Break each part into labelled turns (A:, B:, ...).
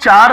A: 4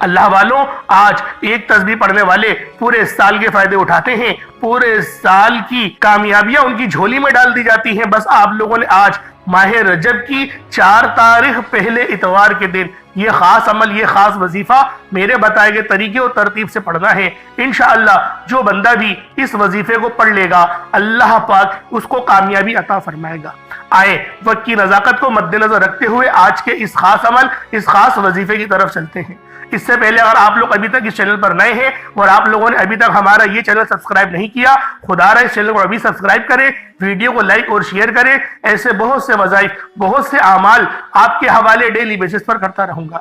A: اللہ والوں، آج ایک تسبیح پڑھنے والے پورے سال کے فائدے اٹھاتے ہیں، پورے سال کی کامیابیاں ان کی جھولی میں ڈال دی جاتی ہیں۔ بس آپ لوگوں نے آج ماہ رجب کی 4 تاریخ پہلے اتوار کے دن یہ خاص عمل، یہ خاص وظیفہ میرے بتائے گئے طریقے اور ترتیب سے پڑھنا ہے۔ انشاءاللہ جو بندہ بھی اس وظیفے کو پڑھ لے گا، اللہ پاک اس کو کامیابی عطا فرمائے گا۔ آئے وقت کی نزاکت کو مد نظر رکھتے ہوئے آج کے اس خاص عمل، اس خاص وظیفے کی طرف چلتے ہیں۔ اس سے پہلے اگر آپ لوگ ابھی تک اس چینل پر نئے ہیں اور آپ لوگوں نے ابھی تک ہمارا یہ چینل سبسکرائب نہیں کیا، خدا رہا اس چینل کو ابھی سبسکرائب کریں، ویڈیو کو لائک اور شیئر کریں۔ ایسے بہت سے وظائف، بہت سے اعمال آپ کے حوالے ڈیلی بیسس پر کرتا رہوں گا۔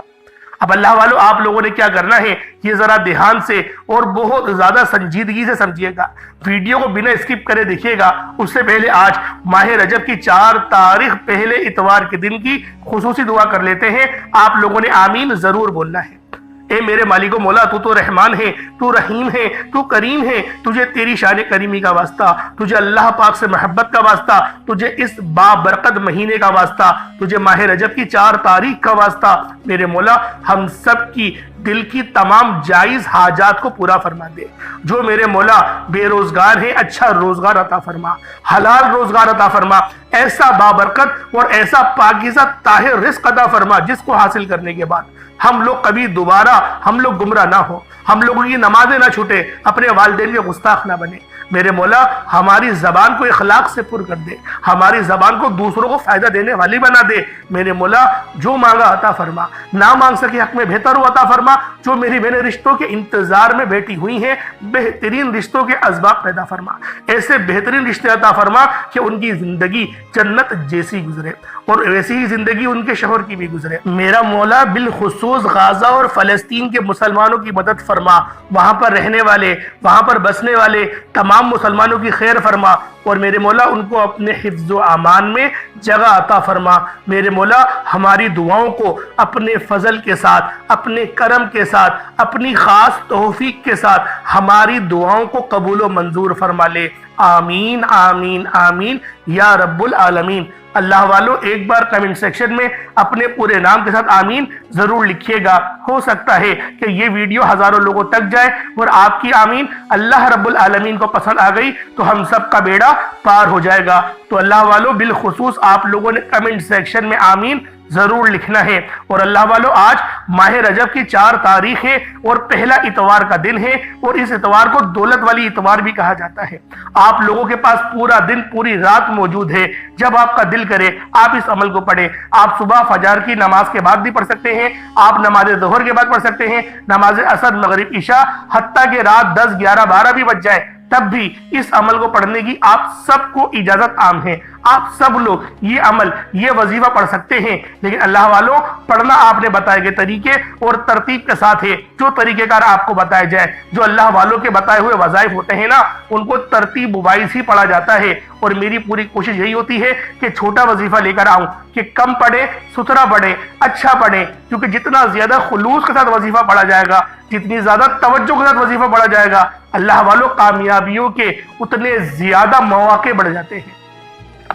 A: اب اللہ والوں، آپ لوگوں نے کیا کرنا ہے یہ ذرا دھیان سے اور بہت زیادہ سنجیدگی سے سمجھیے گا، ویڈیو کو بنا اسکپ کرے دیکھیے گا۔ اس سے پہلے آج ماہ رجب کی 4 تاریخ پہلے اتوار کے دن کی خصوصی دعا کر لیتے ہیں۔ آپ لوگوں نے آمین ضرور بولنا ہے۔ اے میرے مالک و مولا، تو رحمان ہے، تو رحیم ہے، تو کریم ہے، تجھے تیری شان کریمی کا واسطہ، تجھے اللہ پاک سے محبت کا واسطہ، تجھے اس بابرکت مہینے کا واسطہ، تجھے ماہ رجب کی 4 تاریخ کا واسطہ۔ میرے مولا، ہم سب کی دل کی تمام جائز حاجات کو پورا فرما دے۔ جو میرے مولا بے روزگار ہیں، اچھا روزگار عطا فرما، حلال روزگار عطا فرما، ایسا بابرکت اور ایسا پاکیزہ طاہر رزق عطا فرما جس کو حاصل کرنے کے بعد ہم لوگ کبھی دوبارہ گمراہ نہ ہو، ہم لوگوں کی نمازیں نہ چھوٹے، اپنے والدین کے گستاخ نہ بنے۔ میرے مولا، ہماری زبان کو اخلاق سے پر کر دے، ہماری زبان کو دوسروں کو فائدہ دینے والی بنا دے۔ میرے مولا، جو مانگا عطا فرما، نہ مانگ سکے حق میں بہتر ہو عطا فرما۔ جو میری بہنیں رشتوں کے انتظار میں بیٹھی ہوئی ہیں، بہترین رشتوں کے اسباب پیدا فرما، ایسے بہترین رشتے عطا فرما کہ ان کی زندگی جنت جیسی گزرے اور ویسی ہی زندگی ان کے شوہر کی بھی گزرے۔ میرا مولا، بالخصوص غزہ اور فلسطین کے مسلمانوں کی مدد فرما، وہاں پر رہنے والے، وہاں پر بسنے والے تمام مسلمانوں کی خیر فرما، اور میرے مولا ان کو اپنے حفظ و امان میں جگہ عطا فرما۔ میرے مولا، ہماری دعاؤں کو اپنے فضل کے ساتھ، اپنے کرم کے ساتھ، اپنی خاص توفیق کے ساتھ ہماری دعاؤں کو قبول و منظور فرما لے۔ آمین آمین آمین یا رب العالمین۔ اللہ والوں، ایک بار کمنٹ سیکشن میں اپنے پورے نام کے ساتھ آمین ضرور لکھیے گا۔ ہو سکتا ہے کہ یہ ویڈیو ہزاروں لوگوں تک جائے اور آپ کی آمین اللہ رب العالمین کو پسند آ گئی تو ہم سب کا بیڑا پار ہو جائے گا۔ تو اللہ والوں، بالخصوص آپ لوگوں نے کمنٹ سیکشن میں آمین ضرور لکھنا ہے۔ اور اللہ والوں، آج ماہ رجب کی 4 تاریخ ہے اور پہلا اتوار کا دن ہے، اور اس اتوار کو دولت والی اتوار بھی کہا جاتا ہے۔ آپ لوگوں کے پاس پورا دن، پوری رات موجود ہے۔ جب آپ کا دل کرے آپ اس عمل کو پڑھیں۔ آپ صبح فجر کی نماز کے بعد بھی پڑھ سکتے ہیں، آپ نماز ظہر کے بعد پڑھ سکتے ہیں، نماز عصر، مغرب، عشاء، حتیٰ کہ رات 10، 11، 12 بھی بج جائے تب بھی اس عمل کو پڑھنے کی آپ سب کو اجازت عام ہے۔ آپ سب لوگ یہ عمل، یہ وظیفہ پڑھ سکتے ہیں، لیکن اللہ والوں، پڑھنا آپ نے بتائے گئے طریقے اور ترتیب کے ساتھ ہے۔ جو طریقہ کار آپ کو بتائے جائے، جو اللہ والوں کے بتائے ہوئے وظائف ہوتے ہیں نا، ان کو ترتیب وائز ہی پڑھا جاتا ہے۔ اور میری پوری کوشش یہی ہوتی ہے کہ چھوٹا وظیفہ لے کر آؤں، کہ کم پڑھے، ستھرا پڑھے، اچھا پڑھے، کیونکہ جتنا زیادہ خلوص کے ساتھ وظیفہ پڑھا جائے گا، جتنی زیادہ توجہ کے ساتھ وظیفہ پڑھا جائے گا، اللہ والوں، کامیابیوں کے اتنے زیادہ مواقع بڑھ جاتے ہیں۔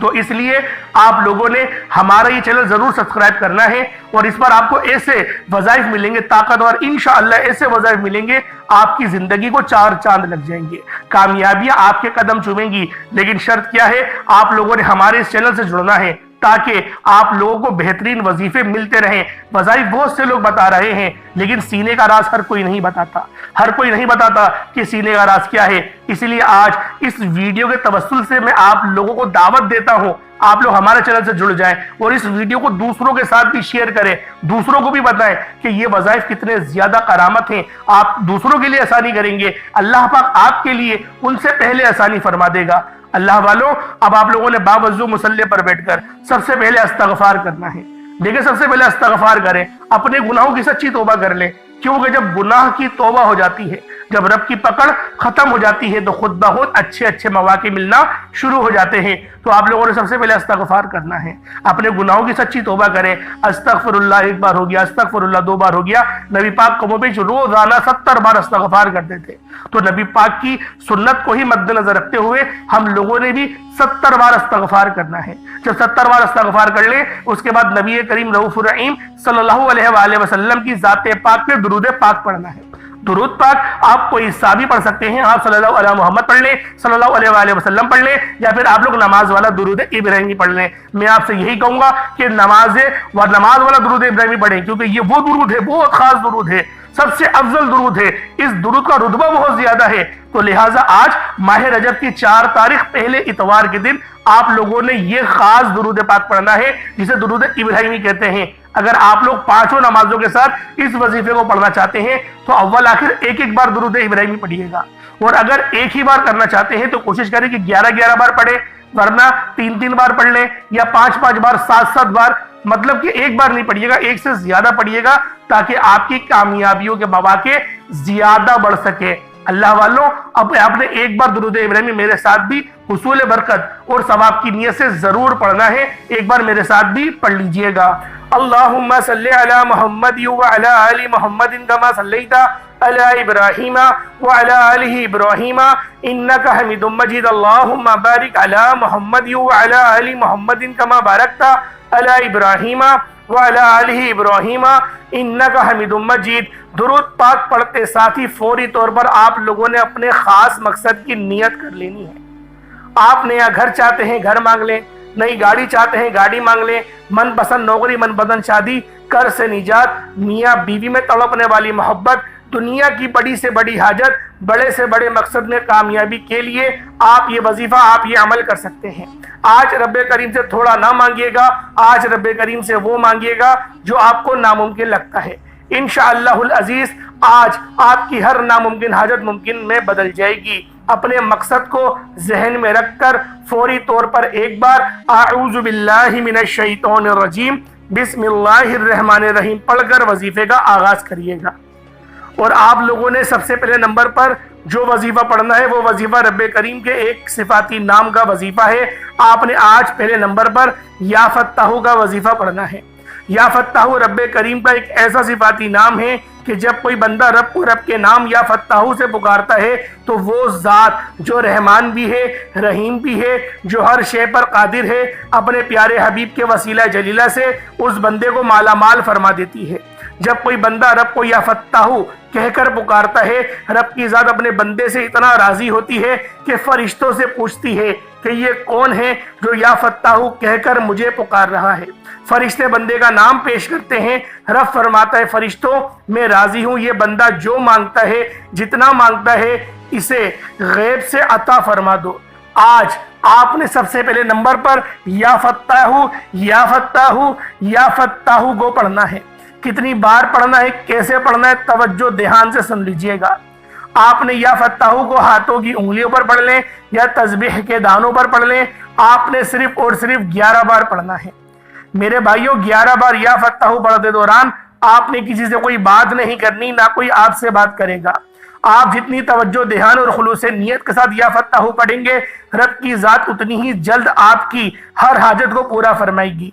A: تو اس لیے آپ لوگوں نے ہمارا یہ چینل ضرور سبسکرائب کرنا ہے، اور اس پر آپ کو ایسے وظائف ملیں گے طاقتور، انشاءاللہ ایسے وظائف ملیں گے آپ کی زندگی کو 4 چاند لگ جائیں گے، کامیابیاں آپ کے قدم چومیں گی۔ لیکن شرط کیا ہے؟ آپ لوگوں نے ہمارے اس چینل سے جڑنا ہے تاکہ آپ لوگوں کو بہترین وظیفے ملتے رہیں۔ وظائف بہت سے لوگ بتا رہے ہیں، لیکن سینے کا راز ہر کوئی نہیں بتاتا، ہر کوئی نہیں بتاتا کہ سینے کا راز کیا ہے۔ اس لیے آج اس ویڈیو کے توسل سے میں آپ لوگوں کو دعوت دیتا ہوں، آپ لوگ ہمارے چینل سے جڑ جائیں اور اس ویڈیو کو دوسروں کے ساتھ بھی شیئر کریں، دوسروں کو بھی بتائیں کہ یہ وظائف کتنے زیادہ کرامت ہیں۔ آپ دوسروں کے لیے آسانی کریں گے، اللہ پاک آپ کے لیے ان سے پہلے آسانی فرما دے گا۔ اللہ والوں، اب آپ لوگوں نے باوضو مصلی پر بیٹھ کر سب سے پہلے استغفار کرنا ہے۔ لیکن سب سے پہلے استغفار کریں، اپنے گناہوں کی سچی توبہ کر لیں، کیونکہ جب گناہ کی توبہ ہو جاتی ہے، جب رب کی پکڑ ختم ہو جاتی ہے تو خود بخود اچھے اچھے مواقع ملنا شروع ہو جاتے ہیں۔ تو آپ لوگوں نے سب سے پہلے استغفار کرنا ہے، اپنے گناہوں کی سچی توبہ کریں۔ استغفر اللہ ایک بار ہو گیا، استغفر اللہ دو بار ہو گیا۔ نبی پاک قوموں پہ روزانہ 70 بار استغفار کرتے تھے، تو نبی پاک کی سنت کو ہی مد نظر رکھتے ہوئے ہم لوگوں نے بھی 70 بار استغفار کرنا ہے۔ جب 70 بار استغفار کر لیں اس کے بعد نبی کریم رؤوف الرحیم صلی اللہ علیہ وآلہ وسلم کی ذات پاک پہ درود پاک پڑھنا ہے۔ درود پاک آپ کوئی حصہ بھی پڑھ سکتے ہیں، آپ صلی اللہ علیہ محمد پڑھ لیں، صلی اللہ علیہ وآلہ وسلم پڑھ لیں، یا پھر آپ لوگ نماز والا درود ابراہیمی پڑھ لیں۔ میں آپ سے یہی کہوں گا کہ نماز والا درود ابراہیمی پڑھیں، کیونکہ یہ وہ درود ہے، بہت خاص درود ہے، سب سے افضل درود ہے، اس درود کا رتبہ بہت زیادہ ہے۔ تو لہٰذا آج ماہ رجب کی 4 تاریخ پہلے اتوار کے دن آپ لوگوں نے یہ خاص درود پاک پڑھنا ہے جسے درود ابراہیمی کہتے ہیں۔ اگر آپ لوگ 5 نمازوں کے ساتھ اس وظیفے کو پڑھنا چاہتے ہیں تو اول آخر ایک بار درود ابراہیمی پڑھیے گا، اور اگر ایک ہی بار کرنا چاہتے ہیں تو کوشش کریں کہ 11 بار پڑھیں، ورنہ 3 بار پڑھ لیں، یا 5 بار 7 بار، مطلب کہ ایک بار نہیں پڑھیے گا، ایک سے زیادہ پڑھیے گا تاکہ آپ کی کامیابیوں کے مواقع زیادہ بڑھ سکے۔ اللہ والوں، اب آپ نے ایک بار درود ابراہیمی میرے ساتھ بھی حصول برکت اور ثواب کی نیت سے ضرور پڑھنا ہے، ایک بار میرے ساتھ بھی پڑھ لیجئے گا۔ اللہم صلی علی محمد وعلی آل محمد کما صلیت علی ابراہیم وعلی آل ابراہیم انک حمید مجید۔ اللہم بارک علی محمد وعلی آل محمد کما بارکت علی ابراہیم وعلی آل ابراہیم انک حمید مجید۔ درود پاک پڑھتے ساتھ ہی فوری طور پر آپ لوگوں نے اپنے خاص مقصد کی نیت کر لینی ہے۔ آپ نیا گھر چاہتے ہیں گھر مانگ لیں، نئی گاڑی چاہتے ہیں گاڑی مانگ لیں، من پسند نوکری، من پسند شادی، قرض سے نجات، میاں بیوی میں تڑپنے والی محبت، دنیا کی بڑی سے بڑی حاجت، بڑے سے بڑے مقصد میں کامیابی کے لیے آپ یہ وظیفہ، آپ یہ عمل کر سکتے ہیں۔ آج رب کریم سے تھوڑا نہ مانگیے گا، آج رب کریم سے وہ مانگیے گا جو آپ کو ناممکن لگتا ہے۔ انشاءاللہ العزیز آج آپ کی ہر ناممکن حاجت ممکن میں بدل جائے گی۔ اپنے مقصد کو ذہن میں رکھ کر فوری طور پر ایک بار اعوذ باللہ من الشیطان الرجیم بسم اللہ الرحمن الرحیم پڑھ کر وظیفے کا آغاز کریے گا۔ اور آپ لوگوں نے سب سے پہلے نمبر پر جو وظیفہ پڑھنا ہے وہ وظیفہ رب کریم کے ایک صفاتی نام کا وظیفہ ہے۔ آپ نے آج پہلے نمبر پر یا فتاح کا وظیفہ پڑھنا ہے۔ یا فتاح رب کریم کا ایک ایسا صفاتی نام ہے کہ جب کوئی بندہ رب کو رب کے نام یا فتاح سے پکارتا ہے تو وہ ذات جو رحمان بھی ہے، رحیم بھی ہے، جو ہر شے پر قادر ہے، اپنے پیارے حبیب کے وسیلہ جلیلہ سے اس بندے کو مالا مال فرما دیتی ہے۔ جب کوئی بندہ رب کو یا فتاح کہہ کر پکارتا ہے، رب کی ذات اپنے بندے سے اتنا راضی ہوتی ہے کہ فرشتوں سے پوچھتی ہے کہ یہ کون ہے جو یا فتاح کہہ کر مجھے پکار رہا ہے۔ فرشتے بندے کا نام پیش کرتے ہیں، رب فرماتا ہے فرشتوں میں راضی ہوں، یہ بندہ جو مانگتا ہے، جتنا مانگتا ہے، اسے غیب سے عطا فرما دو۔ آج آپ نے سب سے پہلے نمبر پر یا فتاح یا فتاح یا فتاح کو پڑھنا ہے۔ کتنی بار پڑھنا ہے، کیسے پڑھنا ہے، توجہ دھیان سے سن لیجئے گا۔ آپ نے یا فتاح کو ہاتھوں کی انگلیوں پر پڑھ لیں یا تسبیح کے دانوں پر پڑھ لیں، آپ نے صرف اور صرف 11 بار پڑھنا ہے۔ میرے بھائیوں 11 بار یا فتاح پڑھتے دوران آپ نے کسی سے کوئی بات نہیں کرنی، نہ کوئی آپ سے بات کرے گا۔ آپ جتنی توجہ دھیان اور خلوص نیت کے ساتھ یا فتاح پڑھیں گے، رب کی ذات اتنی ہی جلد آپ کی ہر حاجت کو پورا فرمائے گی۔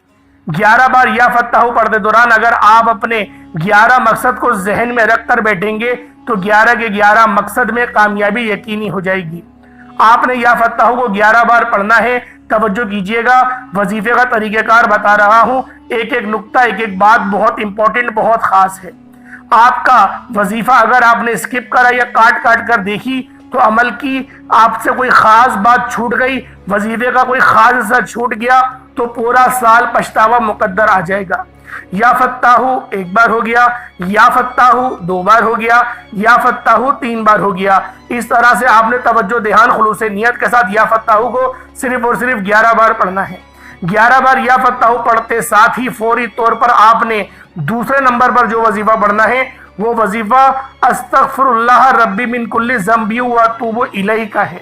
A: 11 بار یا فتاح پڑھتے دوران اگر آپ اپنے 11 مقصد کو ذہن میں رکھ کر بیٹھیں گے تو 11 کے 11 مقصد میں کامیابی یقینی ہو جائے گی۔ آپ نے یا فتاح کو 11 بار پڑھنا ہے۔ توجہ کیجئے گا، وظیفے کا طریقہ کار بتا رہا ہوں، ایک ایک نقطہ، ایک ایک بات بہت امپورٹنٹ، بہت خاص ہے۔ آپ کا وظیفہ اگر آپ نے اسکپ کرا یا کاٹ کر دیکھی تو عمل کی آپ سے کوئی خاص بات چھوٹ گئی، وظیفے کا کوئی خاص حصہ چھوٹ گیا تو پورا سال پچھتاوا مقدر آ جائے گا۔ یا فتاح ایک بار ہو گیا، یا فتاح 2 بار ہو گیا، یا فتاح 3 بار ہو گیا۔ اس طرح سے آپ نے توجہ دھیان خلوص نیت کے ساتھ یا فتاح کو صرف اور صرف 11 بار پڑھنا ہے۔ 11 بار یا فتاح پڑھتے ساتھ ہی فوری طور پر آپ نے دوسرے نمبر پر جو وظیفہ پڑھنا ہے وہ وظیفہ استغفر اللہ ربی من کل ذنب واتوب الیہ کا ہے۔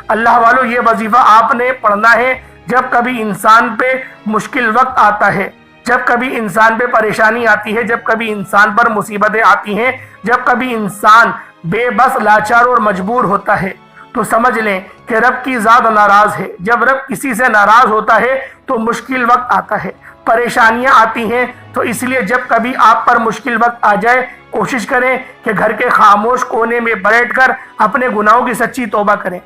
A: اللہ والو، یہ وظیفہ آپ نے پڑھنا ہے جب کبھی انسان پہ مشکل وقت آتا ہے، جب کبھی انسان پہ پریشانی آتی ہے، جب کبھی انسان پر مصیبتیں آتی ہیں، جب کبھی انسان بے بس، لاچار اور مجبور ہوتا ہے تو سمجھ لیں کہ رب کی ذات ناراض ہے۔ جب رب کسی سے ناراض ہوتا ہے تو مشکل وقت آتا ہے، پریشانیاں آتی ہیں۔ تو اس لیے جب کبھی آپ پر مشکل وقت آ جائے، کوشش کریں کہ گھر کے خاموش کونے میں بیٹھ کر اپنے گناہوں کی سچی توبہ کریں،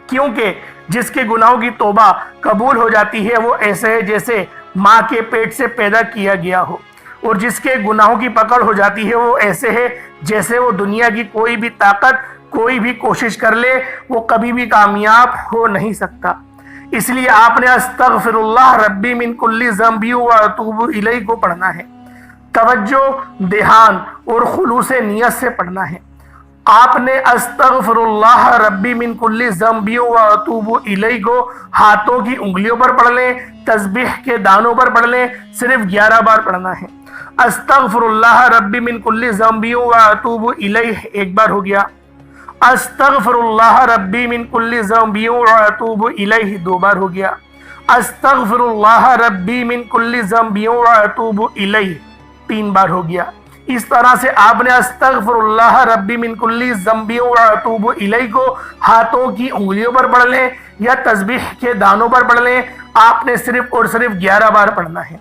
A: کیونکہ جس کے گناہوں کی توبہ قبول ہو جاتی ہے وہ ایسے ہے جیسے ماں کے پیٹ سے پیدا کیا گیا ہو، اور جس کے گناہوں کی پکڑ ہو جاتی ہے وہ ایسے ہے جیسے وہ دنیا کی کوئی بھی طاقت، کوئی بھی کوشش کر لے، وہ کبھی بھی کامیاب ہو نہیں سکتا۔ اس لیے آپ نے استغفر اللہ ربی من کل ذنب واتوب الیہ کو پڑھنا ہے، توجہ، دھیان اور خلوص نیت سے پڑھنا ہے۔ آپ نے استغفر اللہ ربی من کل ذنب واتوب الیہ کو ہاتھوں کی انگلیوں پر پڑھ لیں، تسبیح کے دانوں پر پڑھ لیں، صرف 11 بار پڑھنا ہے۔ استغفر اللہ ربی من کل ذنب واتوب الیہ ایک بار ہو گیا، استغفر اللہ ربی من کل ذنب واتوب الیہ 2 بار ہو گیا، استغفر اللہ ربی من کل ذنب واتوب الیہ 3 بار ہو گیا۔ اس طرح سے آپ نے استغفر اللہ ربی من کل ذنب واتوب الیہ کو ہاتھوں کی انگلیوں پر پڑھ لیں یا تسبیح کے دانوں پر پڑھ لیں، آپ نے صرف اور صرف 11 بار پڑھنا ہے۔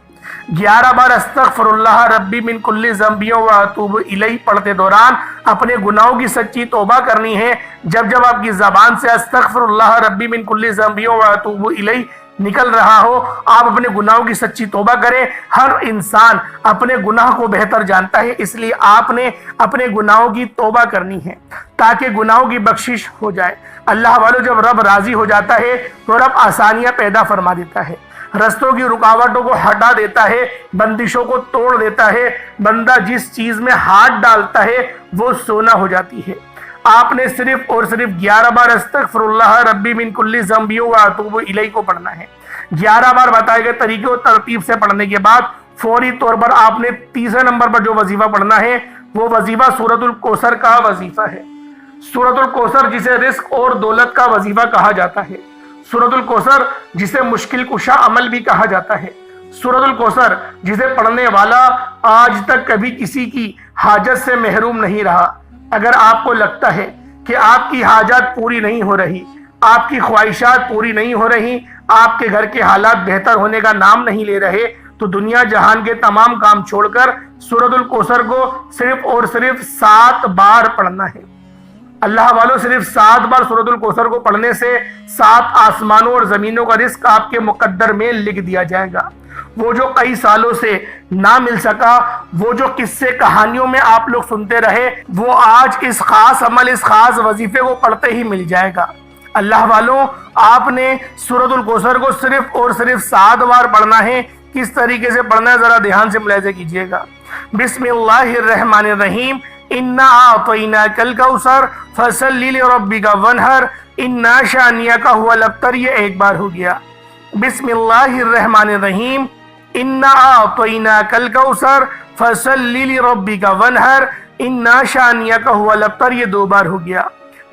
A: 11 بار استغفر اللہ ربی من کل ذنب واتوب الیہ پڑھتے دوران اپنے گناہوں کی سچی توبہ کرنی ہے۔ جب جب آپ کی زبان سے استغفر اللہ ربی من کل ذنب واتوب الیہ نکل رہا ہو، آپ اپنے گناہوں کی سچی توبہ کریں۔ ہر انسان اپنے گناہ کو بہتر جانتا ہے، اس لیے آپ نے اپنے گناہوں کی توبہ کرنی ہے تاکہ گناہوں کی بخشش ہو جائے۔ اللہ والوں، جب رب راضی ہو جاتا ہے تو رب آسانیاں پیدا فرما دیتا ہے، رستوں کی رکاوٹوں کو ہٹا دیتا ہے، بندشوں کو توڑ دیتا ہے۔ بندہ جس چیز میں ہاتھ ڈالتا ہے وہ سونا ہو جاتی ہے۔ آپ نے صرف اور صرف 11 بار استغفر اللہ ربی من کل ذنب واتوب الیہ کو پڑھنا ہے۔ 11 بار بتائے گئے طریقے اور ترتیب سے پڑھنے کے بعد فوری طور پر آپ نے تیسرے نمبر پر جو وظیفہ پڑھنا ہے وہ وظیفہ سورۃ الکوثر کا وظیفہ ہے۔ سورۃ الکوثر جسے رزق اور دولت کا وظیفہ کہا جاتا ہے، سورۃ الکوثر جسے مشکل کشا عمل بھی کہا جاتا ہے، سورۃ الکوثر جسے پڑھنے والا آج تک کبھی کسی کی حاجت سے محروم نہیں رہا۔ اگر آپ کو لگتا ہے کہ آپ کی حاجات پوری نہیں ہو رہی، آپ کی خواہشات پوری نہیں ہو رہی، آپ کے گھر کے حالات بہتر ہونے کا نام نہیں لے رہے، تو دنیا جہان کے تمام کام چھوڑ کر سورۃ الکوثر کو صرف اور صرف 7 بار پڑھنا ہے۔ اللہ والوں، صرف 7 بار سورۃ الکوثر کو پڑھنے سے 7 آسمانوں اور زمینوں کا رزق آپ کے مقدر میں لکھ دیا جائے گا۔ وہ جو کئی سالوں سے نہ مل سکا، وہ جو قصے کہانیوں میں آپ لوگ سنتے رہے، وہ آج اس خاص عمل، اس خاص وظیفے کو پڑھتے ہی مل جائے گا۔ اللہ والوں، آپ نے سورۃ الکوثر کو صرف اور صرف 7 بار پڑھنا ہے۔ کس طریقے سے پڑھنا ہے ذرا دھیان سے ملاحظہ کیجیے گا۔ بسم اللہ الرحمن الرحیم، انا اعطیناک الکوثر فصل لربک وانحر انا شانئک هو الابتر، یہ ایک بار ہو گیا۔ بسم اللہ الرحمن الرحیم، انا اعطیناک الکوثر فصل لربک وانحر انا شانئک هو الابتر، یہ 2 بار ہو گیا۔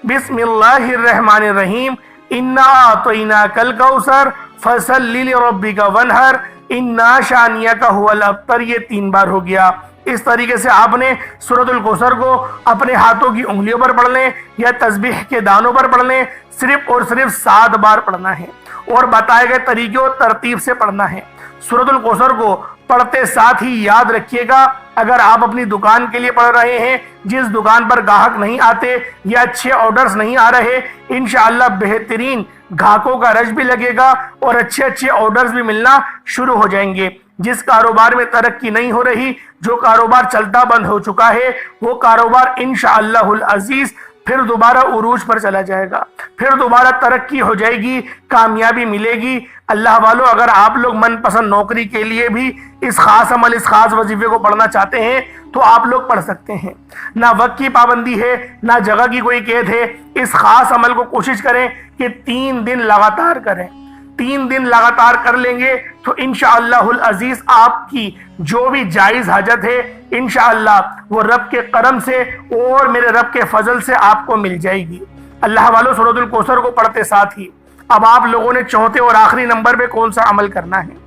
A: بسم اللہ الرحمن الرحیم، انا اعطیناک الکوثر فصل لربک وانحر انا شانئک هو الابتر، یہ 3 بار ہو گیا۔ اس طریقے سے آپ نے سورۃ الکوثر کو اپنے ہاتھوں کی انگلیوں پر پڑھ لیں یا تسبیح کے دانوں پر پڑھ لیں، صرف اور صرف 7 بار پڑھنا ہے اور بتائے گئے طریقے اور ترتیب سے پڑھنا ہے۔ سورۃ الکوثر کو پڑھتے ساتھ ہی یاد رکھیے گا، اگر آپ اپنی دکان کے لیے پڑھ رہے ہیں، جس دکان پر گاہک نہیں آتے یا اچھے آرڈرز نہیں آ رہے، انشاءاللہ بہترین گاہکوں کا رش بھی لگے گا اور اچھے آرڈرز بھی ملنا شروع ہو جائیں گے۔ جس کاروبار میں ترقی نہیں ہو رہی، جو کاروبار چلتا بند ہو چکا ہے، وہ کاروبار انشاءاللہ العزیز پھر دوبارہ عروج پر چلا جائے گا، پھر دوبارہ ترقی ہو جائے گی، کامیابی ملے گی۔ اللہ والوں، اگر آپ لوگ من پسند نوکری کے لیے بھی اس خاص عمل، اس خاص وظیفے کو پڑھنا چاہتے ہیں تو آپ لوگ پڑھ سکتے ہیں۔ نہ وقت کی پابندی ہے، نہ جگہ کی کوئی قید ہے۔ اس خاص عمل کو کوشش کریں کہ 3 دن لگاتار کریں۔ 3 دن لگاتار کر لیں گے تو انشاءاللہ العزیز آپ کی جو بھی جائز حاجت ہے انشاءاللہ وہ رب کے کرم سے اور میرے رب کے فضل سے آپ کو مل جائے گی۔ اللہ والوں، سورۃ الکوثر کو پڑھتے ساتھ ہی اب آپ لوگوں نے چوتھے اور آخری نمبر پہ کون سا عمل کرنا ہے؟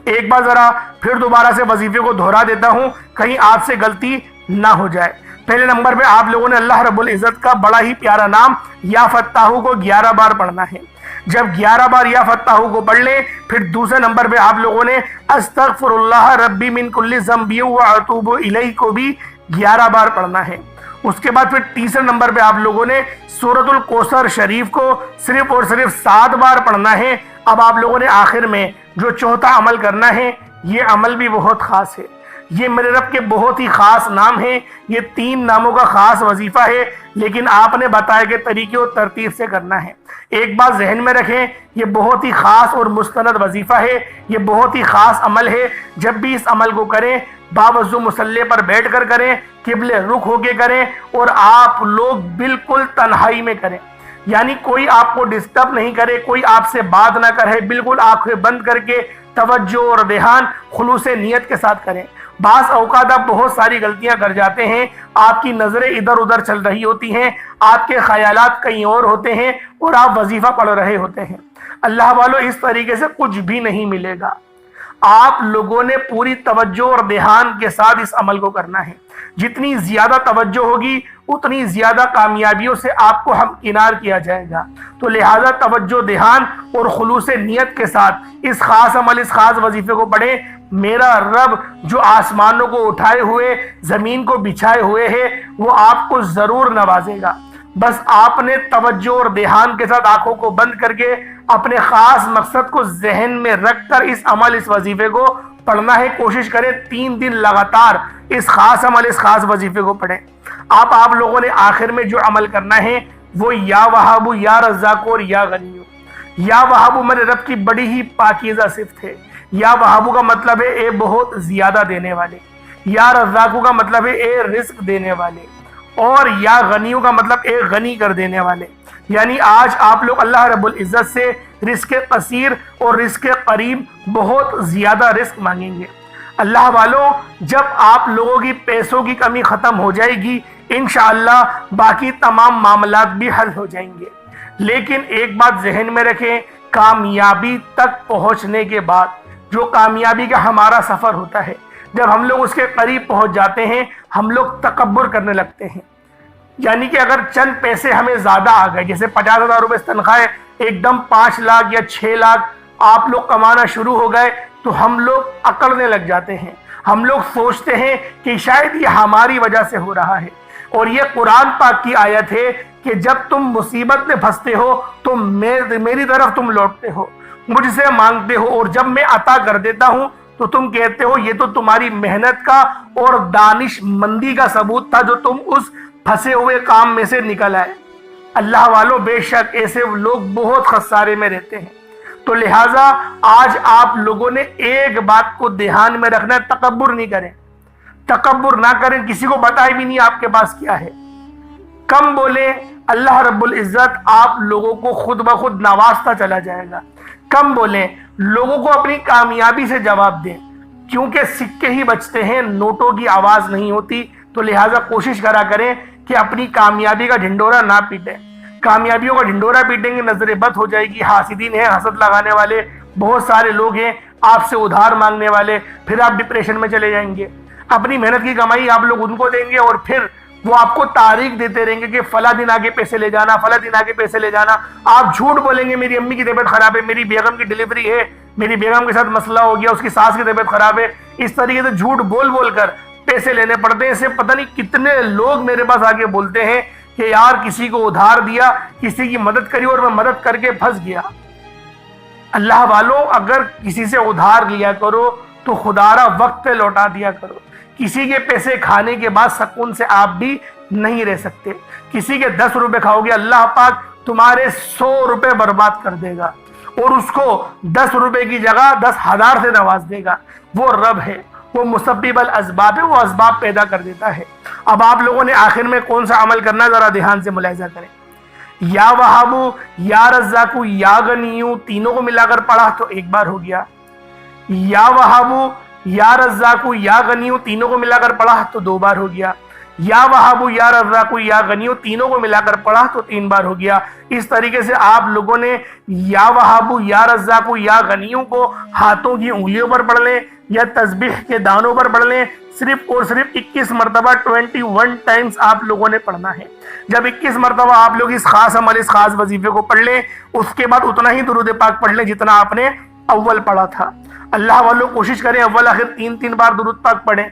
A: ایک بار ذرا پھر دوبارہ سے وظیفے کو دہرا دیتا ہوں، کہیں آپ سے غلطی نہ ہو جائے۔ پہلے نمبر پہ آپ لوگوں نے اللہ رب العزت کا بڑا ہی پیارا نام یا فتاحو کو 11 بار پڑھنا ہے۔ جب 11 بار یا فتاحو کو پڑھ لیں، پھر دوسرے نمبر پہ آپ لوگوں نے استغفر اللہ ربی من کل ذنب واتوب الیہ کو بھی 11 بار پڑھنا ہے۔ اس کے بعد پھر تیسرے نمبر پہ آپ لوگوں نے سورۃ الکوثر شریف کو صرف اور صرف 7 بار پڑھنا ہے۔ اب آپ لوگوں نے آخر میں جو چوتھا عمل کرنا ہے، یہ عمل بھی بہت خاص ہے، یہ میرے رب کے بہت ہی خاص نام ہیں، یہ 3 ناموں کا خاص وظیفہ ہے، لیکن آپ نے بتائے کہ طریقے اور ترتیب سے کرنا ہے۔ ایک بات ذہن میں رکھیں، یہ بہت ہی خاص اور مستند وظیفہ ہے، یہ بہت ہی خاص عمل ہے۔ جب بھی اس عمل کو کریں، باوضو مصلی پر بیٹھ کر کریں، قبلے رخ ہو کے کریں، اور آپ لوگ بالکل تنہائی میں کریں، یعنی کوئی آپ کو ڈسٹرب نہیں کرے، کوئی آپ سے بات نہ کرے، بالکل آنکھیں بند کر کے توجہ اور دھیان خلوص نیت کے ساتھ کریں۔ بعض اوقات آپ بہت ساری غلطیاں کر جاتے ہیں، آپ کی نظریں ادھر ادھر چل رہی ہوتی ہیں، آپ کے خیالات کہیں اور ہوتے ہیں، اور آپ وظیفہ پڑھ رہے ہوتے ہیں۔ اللہ والو، اس طریقے سے کچھ بھی نہیں ملے گا۔ آپ لوگوں نے پوری توجہ اور دھیان کے ساتھ اس عمل کو کرنا ہے۔ جتنی زیادہ توجہ ہوگی، اتنی زیادہ کامیابیوں سے آپ کو ہمکنار کیا جائے گا۔ تو لہٰذا توجہ، دھیان اور خلوص نیت کے ساتھ اس خاص عمل، اس خاص وظیفے کو پڑھیں۔ میرا رب جو آسمانوں کو اٹھائے ہوئے، زمین کو بچھائے ہوئے ہے، وہ آپ کو ضرور نوازے گا۔ بس آپ نے توجہ اور دھیان کے ساتھ آنکھوں کو بند کر کے اپنے خاص مقصد کو ذہن میں رکھ کر اس عمل، اس وظیفے کو پڑھنا ہے۔ کوشش کریں 3 دن لگاتار اس خاص عمل، اس خاص وظیفے کو پڑھیں۔ آپ لوگوں نے آخر میں جو عمل کرنا ہے وہ یا وہاب یا رزاق اور یا غنی۔ یا وہاب میرے رب کی بڑی ہی پاکیزہ صفت ہے۔ یا وہاب کا مطلب ہے اے بہت زیادہ دینے والے، یا رزاق کا مطلب ہے اے رزق دینے والے، اور یا غنیوں کا مطلب اے غنی کر دینے والے۔ یعنی آج آپ لوگ اللہ رب العزت سے رزق قصیر اور رزق قریب، بہت زیادہ رزق مانگیں گے۔ اللہ والوں، جب آپ لوگوں کی پیسوں کی کمی ختم ہو جائے گی، انشاءاللہ باقی تمام معاملات بھی حل ہو جائیں گے۔ لیکن ایک بات ذہن میں رکھیں، کامیابی تک پہنچنے کے بعد جو کامیابی کا ہمارا سفر ہوتا ہے، جب ہم لوگ اس کے قریب پہنچ جاتے ہیں، ہم لوگ تکبر کرنے لگتے ہیں۔ یعنی کہ اگر چند پیسے ہمیں زیادہ آ گئے، جیسے 50,000 روپے تنخواہ، ایک دم 5 لاکھ یا 6 لاکھ آپ لوگ کمانا شروع ہو گئے، تو ہم لوگ اکڑنے لگ جاتے ہیں۔ ہم لوگ سوچتے ہیں کہ شاید یہ ہماری وجہ سے ہو رہا ہے، اور یہ قرآن پاک کی آیت ہے کہ جب تم مصیبت میں پھنستے ہو تو میری طرف تم لوٹتے ہو، مجھ سے مانگتے ہو، اور جب میں عطا کر دیتا ہوں تو تم کہتے ہو یہ تو تمہاری محنت کا اور دانش مندی کا ثبوت تھا جو تم اس پھنسے ہوئے کام میں سے نکل آئے۔ اللہ والوں، بے شک ایسے لوگ بہت خسارے میں رہتے ہیں۔ تو لہٰذا آج آپ لوگوں نے ایک بات کو دھیان میں رکھنا ہے، تکبر نہیں کریں، تکبر نہ کریں، کسی کو بتائے بھی نہیں آپ کے پاس کیا ہے، کم بولیں، اللہ رب العزت آپ لوگوں کو خود بخود نوازتا چلا جائے گا۔ کم بولیں، لوگوں کو اپنی کامیابی سے جواب دیں، کیونکہ سکے ہی بچتے ہیں، نوٹوں کی آواز نہیں ہوتی۔ تو لہٰذا کوشش کرا کریں کہ اپنی کامیابی کا ڈھنڈورا نہ پیٹیں۔ کامیابیوں کا ڈھنڈورا پیٹیں گے، نظر بد ہو جائے گی۔ حاسدین ہیں، حسد لگانے والے بہت سارے لوگ ہیں، آپ سے ادھار مانگنے والے، پھر آپ ڈپریشن میں چلے جائیں گے۔ اپنی محنت کی کمائی آپ لوگ ان کو دیں گے، اور پھر وہ آپ کو تاریخ دیتے رہیں گے کہ فلاں دن آگے پیسے لے جانا، فلاں دن آگے پیسے لے جانا۔ آپ جھوٹ بولیں گے، میری امی کی طبیعت خراب ہے، میری بیگم کی ڈلیوری ہے، میری بیگم کے ساتھ مسئلہ ہو گیا، اس کی ساس کی طبیعت خراب ہے۔ اس طریقے سے جھوٹ بول بول کر پیسے لینے پڑتے ہیں۔ اس سے پتہ نہیں کتنے لوگ میرے پاس آگے بولتے ہیں کہ یار کسی کو ادھار دیا، کسی کی مدد کری اور میں مدد کر کے پھنس گیا۔ اللہ والوں، اگر کسی سے ادھار لیا کرو تو خدارا وقت پہ لوٹا دیا کرو۔ کسی کے پیسے کھانے کے بعد سکون سے آپ بھی نہیں رہ سکتے۔ کسی کے 10 روپے کھاؤ گے، اللہ پاک تمہارے 100 روپے برباد کر دے گا، اور اس کو 10 روپے کی جگہ 10,000 سے نواز دے گا۔ وہ رب ہے، وہ مسبب الاسباب ہے، وہ اسباب پیدا کر دیتا ہے۔ اب آپ لوگوں نے آخر میں کون سا عمل کرنا ہے، ذرا دھیان سے ملاحظہ کریں۔ یا وہابو، یا رزاقو، یا غنیو، تینوں کو ملا کر پڑھا تو ایک بار ہو گیا۔ یا وہابو، یا رزاقو، یا غنیو، تینوں کو ملا کر پڑھا تو 2 بار ہو گیا۔ یا وہاب یا رزاق یا غنی تینوں کو ملا کر پڑھا تو 3 بار ہو گیا۔ اس طریقے سے آپ لوگوں نے یا وہاب یا رزاق یا غنیوں کو ہاتھوں کی انگلیوں پر پڑھ لیں یا تسبیح کے دانوں پر پڑھ لیں، صرف اور صرف 21 مرتبہ 21 ٹائمز آپ لوگوں نے پڑھنا ہے۔ جب 21 مرتبہ آپ لوگ اس خاص عمل اس خاص وظیفے کو پڑھ لیں، اس کے بعد اتنا ہی درود پاک پڑھ لیں جتنا آپ نے اول پڑھا تھا۔ اللہ والوں کوشش کریں اول آخر 3 بار درود پاک پڑھیں،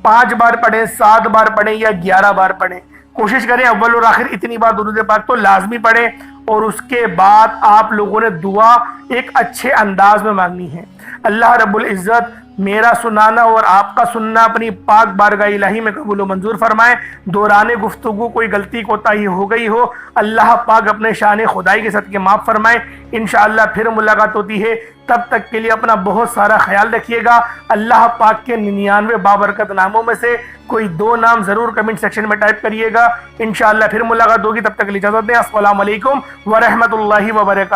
A: 5 بار پڑھیں، 7 بار پڑھیں یا 11 بار پڑھیں۔ کوشش کریں اول اور آخر اتنی بار درود پاک تو لازمی پڑھیں، اور اس کے بعد آپ لوگوں نے دعا ایک اچھے انداز میں مانگنی ہے۔ اللہ رب العزت میرا سنانا اور آپ کا سننا اپنی پاک بارگاہ الہی میں قبول و منظور فرمائے۔ دوران گفتگو کوئی غلطی کوتاہی ہو گئی ہو، اللہ پاک اپنے شان خدائی کے صدقے معاف فرمائے۔ انشاءاللہ پھر ملاقات ہوتی ہے، تب تک کے لیے اپنا بہت سارا خیال رکھیے گا۔ اللہ پاک کے 99 بابرکت ناموں میں سے کوئی 2 نام ضرور کمنٹ سیکشن میں ٹائپ کریے گا۔ انشاءاللہ پھر ملاقات ہوگی، تب تک کے لیے اجازت دیں۔ السلام علیکم ورحمۃ اللہ وبرکاتہ۔